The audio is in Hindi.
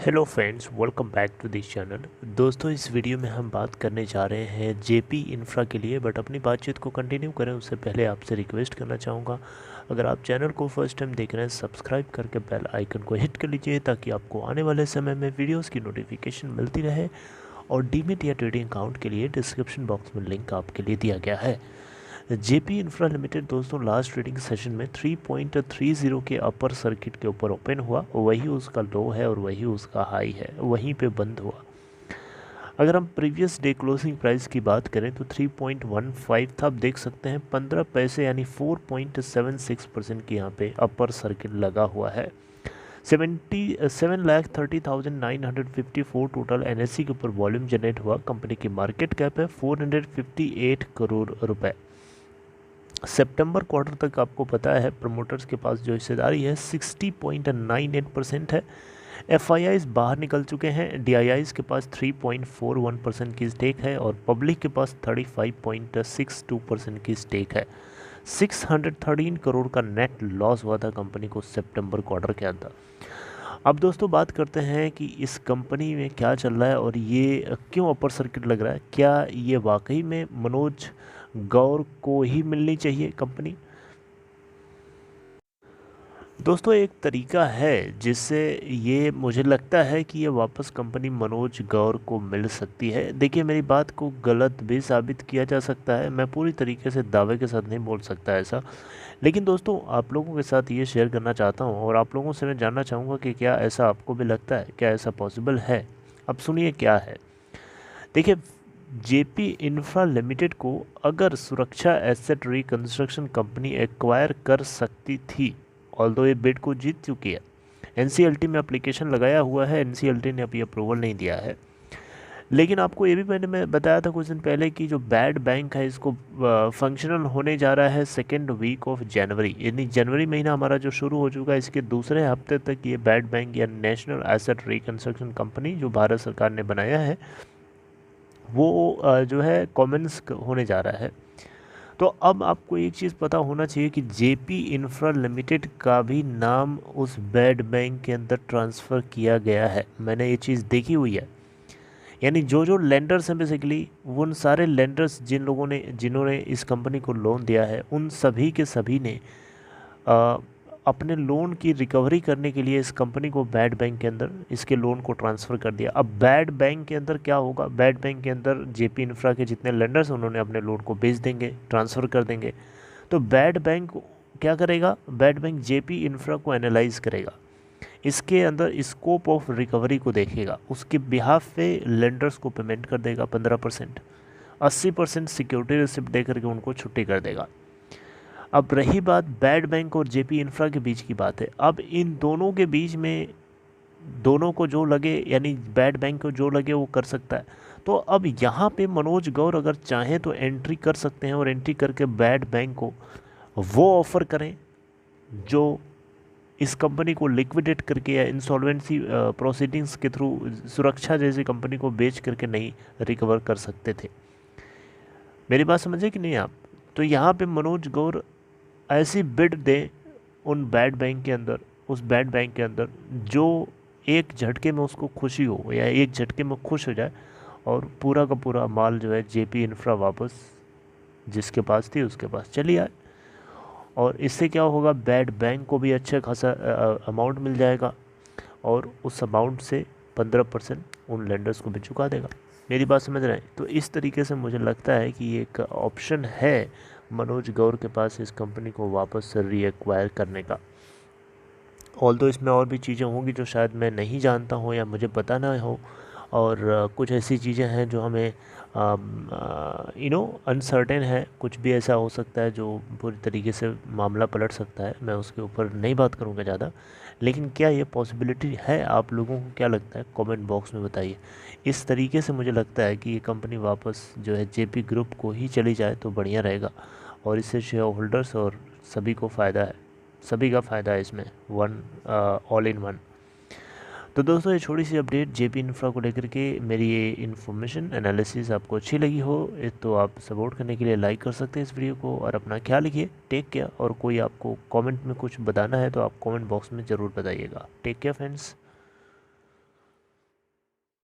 Hello friends, welcome back to this channel. दोस्तों, इस वीडियो में हम बात करने जा रहे हैं जेपी इंफ्रा के लिए। बट अपनी बातचीत को कंटिन्यू करें उससे पहले आपसे रिक्वेस्ट करना चाहूँगा, अगर आप चैनल को फर्स्ट टाइम देख रहे हैं सब्सक्राइब करके बेल आइकन को हिट कर लीजिए ताकि आपको आने वाले समय में वीडियोज़ की नोटिफिकेशन मिलती रहे। और डीमेट या ट्रेडिंग अकाउंट के लिए डिस्क्रिप्शन बॉक्स में लिंक आपके लिए दिया गया है। जेपी इंफ्रा लिमिटेड दोस्तों लास्ट ट्रेडिंग सेशन में 3.30 के अपर सर्किट के ऊपर ओपन हुआ, वही उसका लो है और वही उसका हाई है, वहीं पे बंद हुआ। अगर हम प्रीवियस डे क्लोजिंग प्राइस की बात करें तो 3.15 था। आप देख सकते हैं 15 पैसे यानी 4.76% की यहाँ पे अपर सर्किट लगा हुआ है। 77,30,954 टोटल एनएससी के ऊपर वॉल्यूम जनरेट हुआ। कंपनी की मार्केट कैप है 458 करोड़ रुपए। सितंबर क्वार्टर तक आपको पता है प्रमोटर्स के पास जो हिस्सेदारी है 60.98% है। एफआईआईज बाहर निकल चुके हैं। डीआईआईज के पास 3.41% की स्टेक है और पब्लिक के पास 35.62% की स्टेक है। 613 करोड़ का नेट लॉस हुआ था कंपनी को सितंबर क्वार्टर के अंदर। अब दोस्तों बात करते हैं कि इस कंपनी में क्या चल रहा है और ये क्यों अपर सर्किट लग रहा है। क्या ये वाकई में मनोज गौर को ही मिलनी चाहिए कंपनी? दोस्तों, एक तरीका है जिससे ये मुझे लगता है कि ये वापस कंपनी मनोज गौर को मिल सकती है। देखिए, मेरी बात को गलत भी साबित किया जा सकता है, मैं पूरी तरीके से दावे के साथ नहीं बोल सकता ऐसा। लेकिन दोस्तों, आप लोगों के साथ ये शेयर करना चाहता हूँ और आप लोगों से मैं जानना चाहूँगा कि क्या ऐसा आपको भी लगता है, क्या ऐसा पॉसिबल है। अब सुनिए क्या है। देखिए, जेपी इंफ्रा लिमिटेड को अगर सुरक्षा एसेट रिकंस्ट्रक्शन कंपनी एक्वायर कर सकती थी, ऑल्दो ये बिड को जीत चुकी है, एनसीएलटी में एप्लीकेशन लगाया हुआ है, एनसीएलटी ने अभी अप्रूवल नहीं दिया है। लेकिन आपको ये भी मैं बताया था कुछ दिन पहले कि जो बैड बैंक है इसको फंक्शनल होने जा रहा है सेकेंड वीक ऑफ जनवरी, यानी जनवरी महीना हमारा जो शुरू हो चुका है इसके दूसरे हफ्ते तक ये बैड बैंक या नेशनल एसेट रिकंस्ट्रक्शन कंपनी जो भारत सरकार ने बनाया है वो जो है कॉमन्स होने जा रहा है। तो अब आपको एक चीज़ पता होना चाहिए कि जेपी इंफ्रा लिमिटेड का भी नाम उस बैड बैंक के अंदर ट्रांसफ़र किया गया है। मैंने ये चीज़ देखी हुई है। यानी जो जो लेंडर्स हैं बेसिकली उन सारे लेंडर्स जिन्होंने इस कंपनी को लोन दिया है उन सभी के सभी ने अपने लोन की रिकवरी करने के लिए इस कंपनी को बैड बैंक के अंदर इसके लोन को ट्रांसफ़र कर दिया। अब बैड बैंक के अंदर क्या होगा, बैड बैंक के अंदर जेपी इंफ्रा के जितने लेंडर्स उन्होंने अपने लोन को बेच देंगे, ट्रांसफ़र कर देंगे। तो बैड बैंक क्या करेगा, बैड बैंक जेपी इंफ्रा को एनालाइज करेगा, इसके अंदर स्कोप ऑफ रिकवरी को देखेगा, उसके बिहाफ पे लेंडर्स को पेमेंट कर देगा 15%, 80% सिक्योरिटी रिसिप्ट दे करके उनको छुट्टी कर देगा। अब रही बात बैड बैंक और जेपी इंफ्रा के बीच की बात है। अब इन दोनों के बीच में दोनों को जो लगे, यानी बैड बैंक को जो लगे वो कर सकता है। तो अब यहाँ पे मनोज गौर अगर चाहें तो एंट्री कर सकते हैं और एंट्री करके बैड बैंक को वो ऑफ़र करें जो इस कंपनी को लिक्विडेट करके या इंसॉल्वेंसी प्रोसीडिंग्स के थ्रू सुरक्षा जैसी कंपनी को बेच करके नहीं रिकवर कर सकते थे। मेरी बात समझे कि नहीं आप? तो यहाँ पे मनोज गौर ऐसी बिड दे उन बैड बैंक के अंदर, उस बैड बैंक के अंदर जो एक झटके में उसको खुशी हो या एक झटके में खुश हो जाए और पूरा का पूरा माल जो है जेपी इंफ्रा वापस जिसके पास थी उसके पास चली आए। और इससे क्या होगा, बैड बैंक को भी अच्छा खासा अमाउंट मिल जाएगा और उस अमाउंट से 15% उन लेंडर्स को भी चुका देगा। मेरी बात समझ रहे हैं? तो इस तरीके से मुझे लगता है कि ये एक ऑप्शन है मनोज गौर के पास इस कंपनी को वापस रीएक्वायर करने का। ऑल्दो इसमें और भी चीज़ें होंगी जो शायद मैं नहीं जानता हूँ या मुझे पता ना हो, और कुछ ऐसी चीज़ें हैं जो हमें अनसर्टेन है। कुछ भी ऐसा हो सकता है जो पूरी तरीके से मामला पलट सकता है, मैं उसके ऊपर नहीं बात करूँगा ज़्यादा। लेकिन क्या ये पॉसिबिलिटी है, आप लोगों को क्या लगता है कमेंट बॉक्स में बताइए। इस तरीके से मुझे लगता है कि ये कंपनी वापस जो है जेपी ग्रुप को ही चली जाए तो बढ़िया रहेगा और इससे शेयर होल्डर्स और सभी को फ़ायदा है, सभी का फ़ायदा है इसमें, ऑल इन वन। तो दोस्तों, ये छोटी सी अपडेट जेपी इंफ्रा को लेकर के, मेरी ये इन्फॉर्मेशन एनालिसिस आपको अच्छी लगी हो तो आप सपोर्ट करने के लिए लाइक कर सकते हैं इस वीडियो को और अपना ख्याल रखिए। Take care. और कोई आपको कमेंट में कुछ बताना है तो आप कमेंट बॉक्स में ज़रूर बताइएगा। Take care friends.